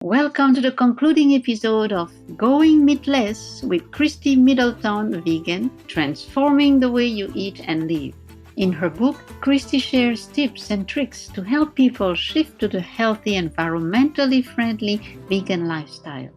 Welcome to the concluding episode of Going Meatless with Christy Middleton, vegan, transforming the way you eat and live. In her book, Christy shares tips and tricks to help people shift to the healthy, environmentally friendly vegan lifestyle.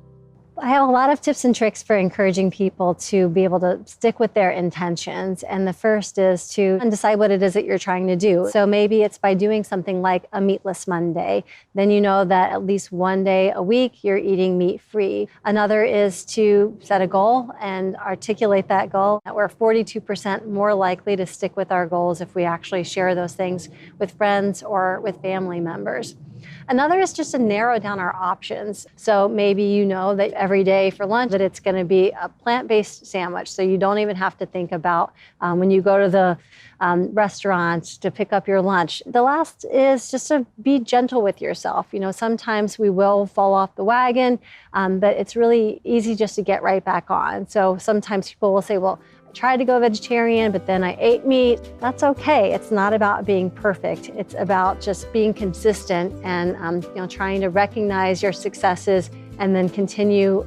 I have a lot of tips and tricks for encouraging people to be able to stick with their intentions. And the first is to decide what it is that you're trying to do. So maybe it's by doing something like a meatless Monday. Then you know that at least one day a week you're eating meat-free. Another is to set a goal and articulate that goal. We're 42% more likely to stick with our goals if we actually share those things with friends or with family members. Another is just to narrow down our options. So maybe you know that every day for lunch that it's going to be a plant-based sandwich. So you don't even have to think about when you go to the restaurant to pick up your lunch. The last is just to be gentle with yourself. You know, sometimes we will fall off the wagon, but it's really easy just to get right back on. So sometimes people will say, well, tried to go vegetarian, but then I ate meat. That's okay. It's not about being perfect. It's about just being consistent and trying to recognize your successes and then continue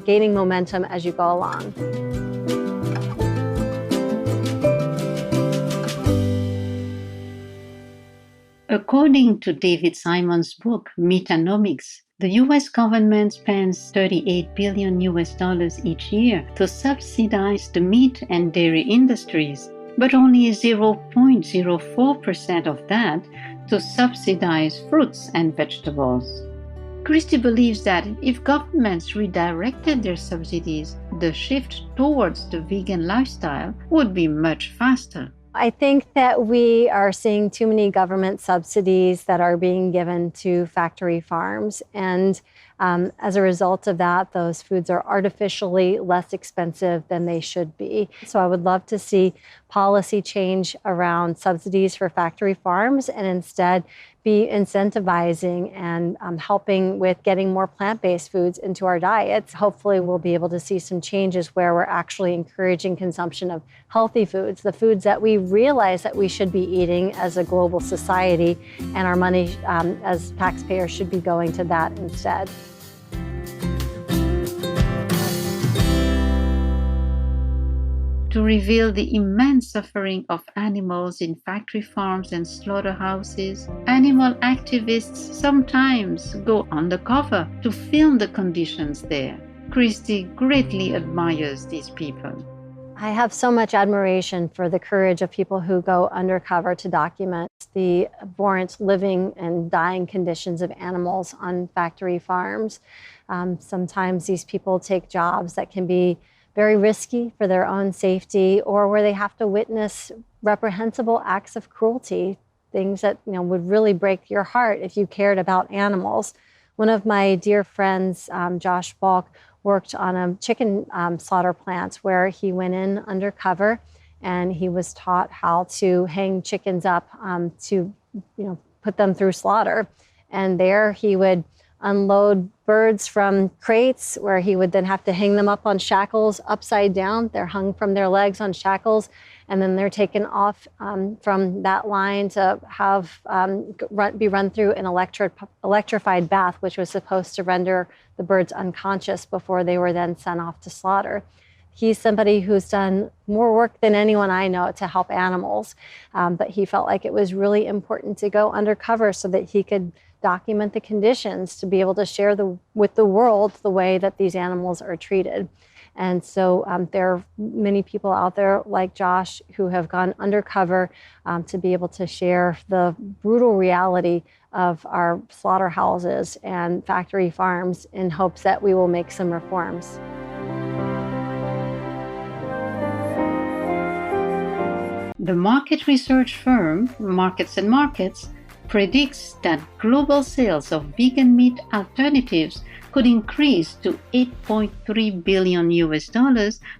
gaining momentum as you go along. According to David Simon's book, Meatanomics, the U.S. government spends $38 billion each year to subsidize the meat and dairy industries, but only 0.04% of that to subsidize fruits and vegetables. Christy believes that if governments redirected their subsidies, the shift towards the vegan lifestyle would be much faster. I think that we are seeing too many government subsidies that are being given to factory farms. And as a result of that, those foods are artificially less expensive than they should be. So I would love to see policy change around subsidies for factory farms and instead be incentivizing and helping with getting more plant-based foods into our diets. Hopefully we'll be able to see some changes where we're actually encouraging consumption of healthy foods, the foods that we realize that we should be eating as a global society, and our money as taxpayers should be going to that instead. To reveal the immense suffering of animals in factory farms and slaughterhouses, animal activists sometimes go undercover to film the conditions there. Christy greatly admires these people. I have so much admiration for the courage of people who go undercover to document the abhorrent living and dying conditions of animals on factory farms. Sometimes these people take jobs that can be very risky for their own safety, or where they have to witness reprehensible acts of cruelty, things that would really break your heart if you cared about animals. One of my dear friends, Josh Balk, worked on a chicken slaughter plant where he went in undercover and he was taught how to hang chickens up to put them through slaughter. And there he would unload birds from crates where he would then have to hang them up on shackles upside down. They're hung from their legs on shackles, and then they're taken off from that line to have be run through an electrified bath, which was supposed to render the birds unconscious before they were then sent off to slaughter. He's somebody who's done more work than anyone I know to help animals, but he felt like it was really important to go undercover so that he could document the conditions to be able to share with the world the way that these animals are treated. And so there are many people out there like Josh who have gone undercover to be able to share the brutal reality of our slaughterhouses and factory farms in hopes that we will make some reforms. The market research firm Markets and Markets predicts that global sales of vegan meat alternatives could increase to $8.3 billion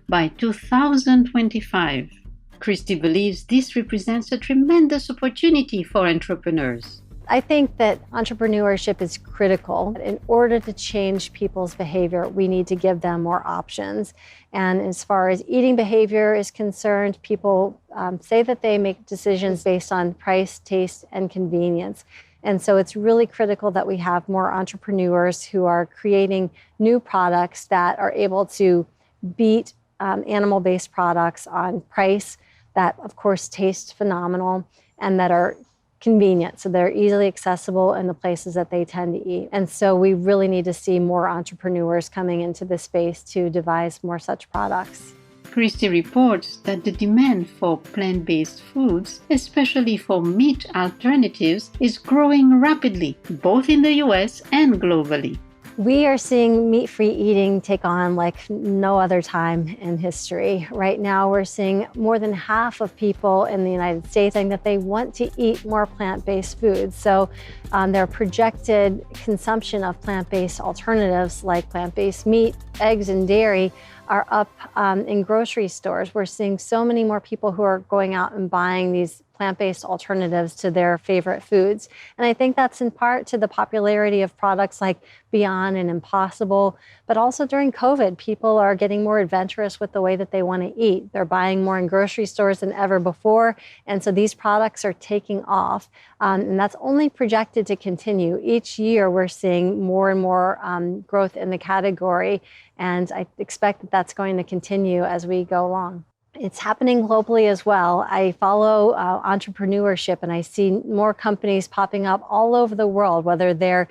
by 2025. Christy believes this represents a tremendous opportunity for entrepreneurs. I think that entrepreneurship is critical. In order to change people's behavior, we need to give them more options. And as far as eating behavior is concerned, people say that they make decisions based on price, taste, and convenience. And so it's really critical that we have more entrepreneurs who are creating new products that are able to beat animal-based products on price, that of course taste phenomenal, and that are convenient. So they're easily accessible in the places that they tend to eat. And so we really need to see more entrepreneurs coming into this space to devise more such products. Christy reports that the demand for plant-based foods, especially for meat alternatives, is growing rapidly, both in the US and globally. We are seeing meat-free eating take on like no other time in history. Right now, we're seeing more than half of people in the United States saying that they want to eat more plant-based foods. So their projected consumption of plant-based alternatives like plant-based meat, eggs, and dairy are up in grocery stores. We're seeing so many more people who are going out and buying these plant-based alternatives to their favorite foods. And I think that's in part to the popularity of products like Beyond and Impossible, but also during COVID, people are getting more adventurous with the way that they want to eat. They're buying more in grocery stores than ever before, and so these products are taking off, and that's only projected to continue. Each year, we're seeing more and more growth in the category, and I expect that that's going to continue as we go along. It's happening globally as well. I follow entrepreneurship, and I see more companies popping up all over the world, whether they're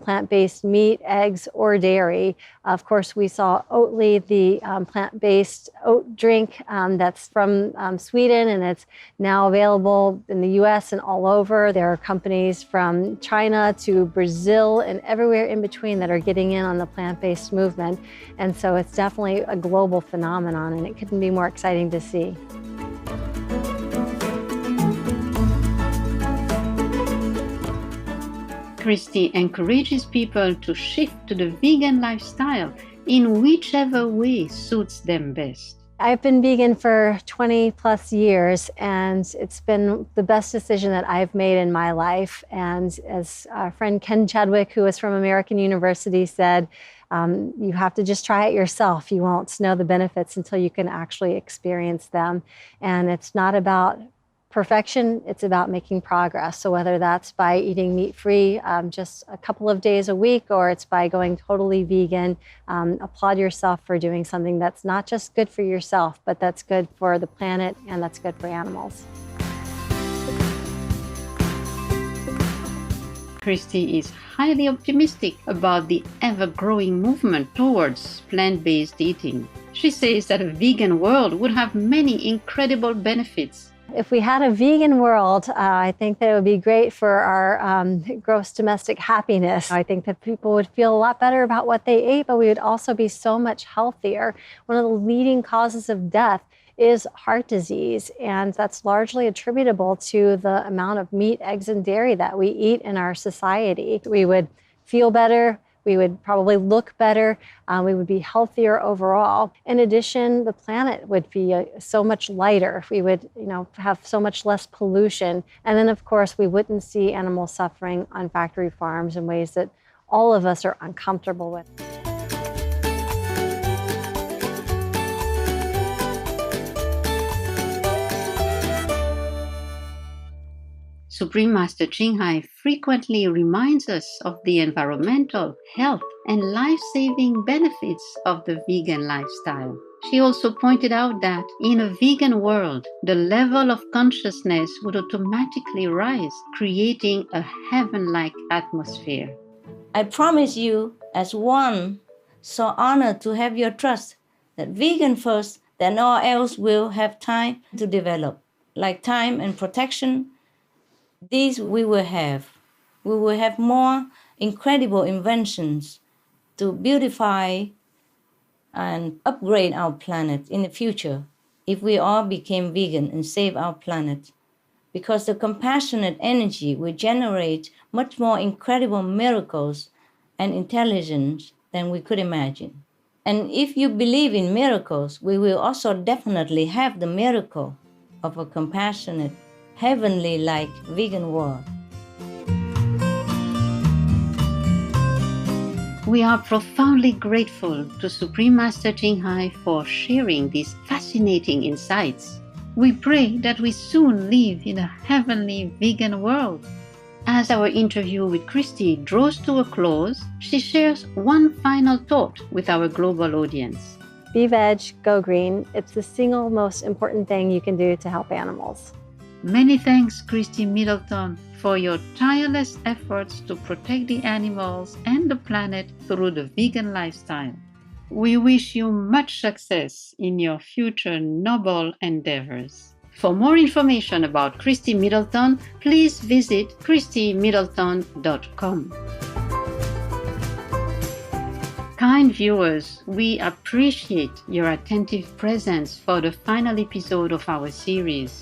plant-based meat, eggs, or dairy. Of course, we saw Oatly, the plant-based oat drink that's from Sweden, and it's now available in the US and all over. There are companies from China to Brazil and everywhere in between that are getting in on the plant-based movement. And so it's definitely a global phenomenon, and it couldn't be more exciting to see. Christy encourages people to shift to the vegan lifestyle in whichever way suits them best. I've been vegan for 20 plus years, and it's been the best decision that I've made in my life. And as our friend Ken Chadwick, who is from American University, said, you have to just try it yourself. You won't know the benefits until you can actually experience them. And it's not about perfection, it's about making progress. So whether that's by eating meat-free just a couple of days a week, or it's by going totally vegan, applaud yourself for doing something that's not just good for yourself, but that's good for the planet and that's good for animals. Christy is highly optimistic about the ever-growing movement towards plant-based eating. She says that a vegan world would have many incredible benefits. If we had a vegan world, I think that it would be great for our gross domestic happiness. I think that people would feel a lot better about what they ate, but we would also be so much healthier. One of the leading causes of death is heart disease, and that's largely attributable to the amount of meat, eggs, and dairy that we eat in our society. We would feel better. We would probably look better. We would be healthier overall. In addition, the planet would be so much lighter. We would, have so much less pollution. And then, of course, we wouldn't see animal suffering on factory farms in ways that all of us are uncomfortable with. Supreme Master Ching Hai frequently reminds us of the environmental, health, and life-saving benefits of the vegan lifestyle. She also pointed out that in a vegan world, the level of consciousness would automatically rise, creating a heaven-like atmosphere. I promise you, as one so honored to have your trust, that vegan first, then all else will have time to develop, like time and protection. These we will have. We will have more incredible inventions to beautify and upgrade our planet in the future if we all became vegan and save our planet. Because the compassionate energy will generate much more incredible miracles and intelligence than we could imagine. And if you believe in miracles, we will also definitely have the miracle of a compassionate, heavenly-like vegan world. We are profoundly grateful to Supreme Master Ching Hai for sharing these fascinating insights. We pray that we soon live in a heavenly vegan world. As our interview with Christy draws to a close, she shares one final thought with our global audience. Be veg, go green. It's the single most important thing you can do to help animals. Many thanks, Christy Middleton, for your tireless efforts to protect the animals and the planet through the vegan lifestyle. We wish you much success in your future noble endeavors. For more information about Christy Middleton, please visit christymiddleton.com. Kind viewers, we appreciate your attentive presence for the final episode of our series.